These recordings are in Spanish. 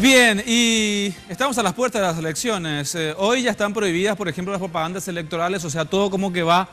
Bien, y estamos a las puertas de las elecciones. Hoy ya están prohibidas, por ejemplo, las propagandas electorales, o sea, todo como que va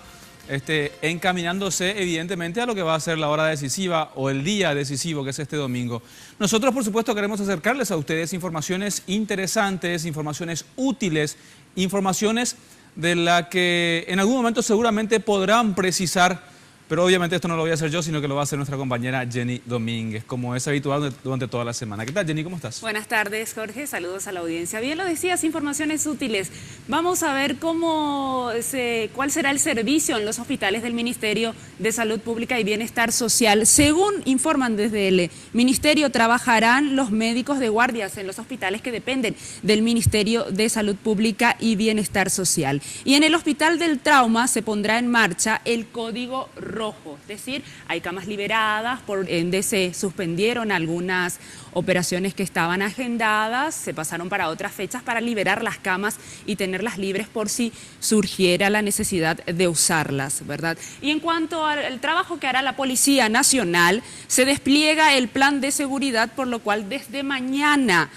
encaminándose evidentemente a lo que va a ser la hora decisiva o el día decisivo, que es este domingo. Nosotros, por supuesto, queremos acercarles a ustedes informaciones interesantes, informaciones útiles, informaciones de la que en algún momento seguramente podrán precisar. Pero obviamente esto no lo voy a hacer yo, sino que lo va a hacer nuestra compañera Jenny Domínguez, como es habitual durante toda la semana. ¿Qué tal, Jenny? ¿Cómo estás? Buenas tardes, Jorge. Saludos a la audiencia. Bien lo decías, informaciones útiles. Vamos a ver cuál será el servicio en los hospitales del Ministerio de Salud Pública y Bienestar Social. Según informan desde el Ministerio, trabajarán los médicos de guardias en los hospitales que dependen del Ministerio de Salud Pública y Bienestar Social. Y en el Hospital del Trauma se pondrá en marcha el Código Rojo, es decir, hay camas liberadas, por ende se suspendieron algunas operaciones que estaban agendadas, se pasaron para otras fechas para liberar las camas y tenerlas libres por si surgiera la necesidad de usarlas, ¿verdad? Y en cuanto al trabajo que hará la Policía Nacional, se despliega el plan de seguridad, por lo cual desde mañana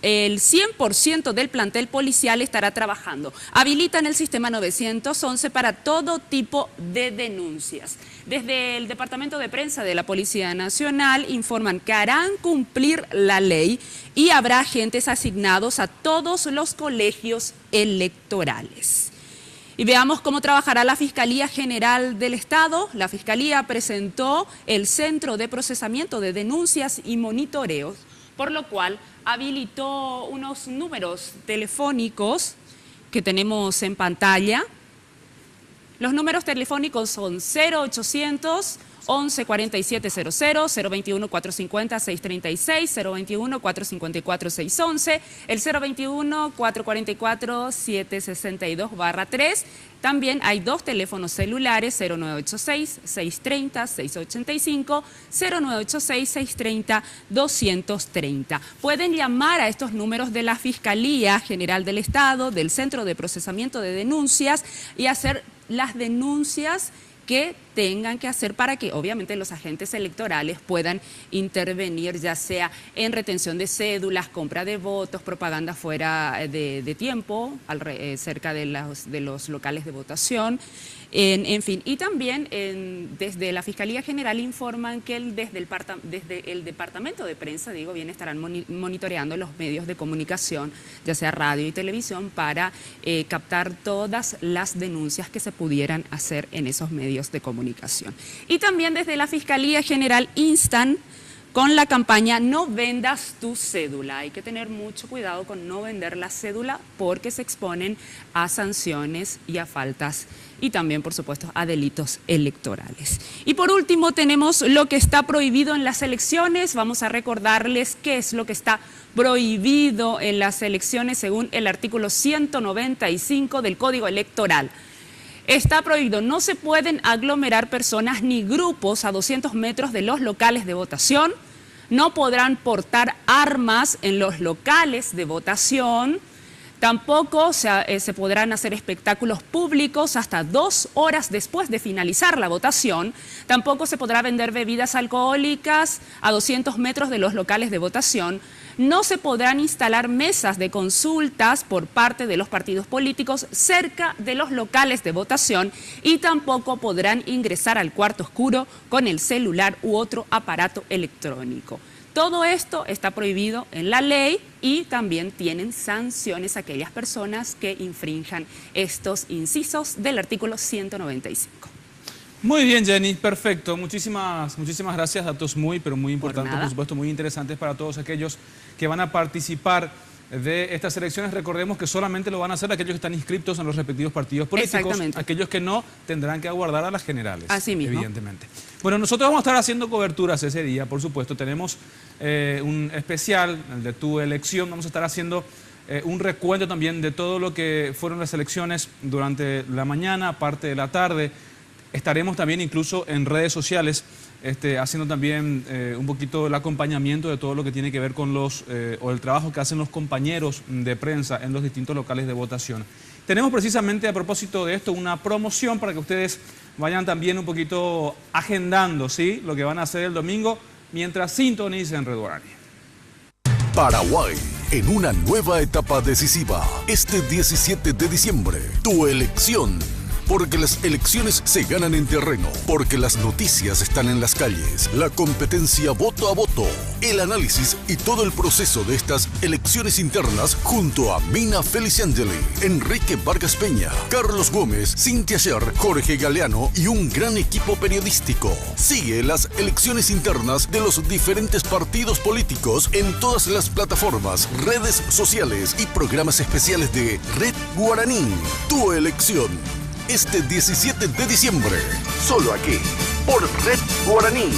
el 100% del plantel policial estará trabajando. Habilitan el sistema 911 para todo tipo de denuncias. Desde el Departamento de Prensa de la Policía Nacional informan que harán cumplir la ley y habrá agentes asignados a todos los colegios electorales. Y veamos cómo trabajará la Fiscalía General del Estado. La Fiscalía presentó el Centro de Procesamiento de Denuncias y Monitoreos, por lo cual habilitó unos números telefónicos que tenemos en pantalla. Los números telefónicos son 0800 11 47 00, 021 450 636, 021 454 611, el 021 444 762-3. También hay dos teléfonos celulares, 0986 630 685, 0986 630 230. Pueden llamar a estos números de la Fiscalía General del Estado, del Centro de Procesamiento de Denuncias, y hacer las denuncias que tengan que hacer para que obviamente los agentes electorales puedan intervenir, ya sea en retención de cédulas, compra de votos, propaganda fuera de tiempo, cerca de los locales de votación, en fin. Y también desde la Fiscalía General informan que desde el Departamento de Prensa, estarán monitoreando los medios de comunicación, ya sea radio y televisión, para captar todas las denuncias que se pudieran hacer en esos medios de comunicación. Y también desde la Fiscalía General instan con la campaña No vendas tu cédula. Hay que tener mucho cuidado con no vender la cédula porque se exponen a sanciones y a faltas y también, por supuesto, a delitos electorales. Y por último tenemos lo que está prohibido en las elecciones. Vamos a recordarles qué es lo que está prohibido en las elecciones según el artículo 195 del Código Electoral. Está prohibido, no se pueden aglomerar personas ni grupos a 200 metros de los locales de votación, no podrán portar armas en los locales de votación, tampoco se podrán hacer espectáculos públicos hasta 2 horas después de finalizar la votación, tampoco se podrá vender bebidas alcohólicas a 200 metros de los locales de votación, no se podrán instalar mesas de consultas por parte de los partidos políticos cerca de los locales de votación y tampoco podrán ingresar al cuarto oscuro con el celular u otro aparato electrónico. Todo esto está prohibido en la ley y también tienen sanciones aquellas personas que infrinjan estos incisos del artículo 195. Muy bien, Jenny, perfecto. Muchísimas gracias. Datos muy importantes, por supuesto, muy interesantes para todos aquellos que van a participar de estas elecciones. Recordemos que solamente lo van a hacer aquellos que están inscritos en los respectivos partidos políticos. Aquellos que no tendrán que aguardar a las generales. Así mismo. Evidentemente. Bueno, nosotros vamos a estar haciendo coberturas ese día, por supuesto. Tenemos un especial, el de tu elección. Vamos a estar haciendo un recuento también de todo lo que fueron las elecciones durante la mañana, parte de la tarde. Estaremos también incluso en redes sociales haciendo también un poquito el acompañamiento de todo lo que tiene que ver con el trabajo que hacen los compañeros de prensa en los distintos locales de votación. Tenemos precisamente a propósito de esto una promoción para que ustedes vayan también un poquito agendando, ¿sí?, lo que van a hacer el domingo mientras sintonicen Red Guaraní. Paraguay, en una nueva etapa decisiva. Este 17 de diciembre, tu elección. Porque las elecciones se ganan en terreno, porque las noticias están en las calles, la competencia voto a voto, el análisis y todo el proceso de estas elecciones internas junto a Mina Feliciangeli, Enrique Vargas Peña, Carlos Gómez, Cintia Sher, Jorge Galeano y un gran equipo periodístico. Sigue las elecciones internas de los diferentes partidos políticos en todas las plataformas, redes sociales y programas especiales de Red Guaraní. Tu elección. Este 17 de diciembre, solo aquí, por Red Guaraní.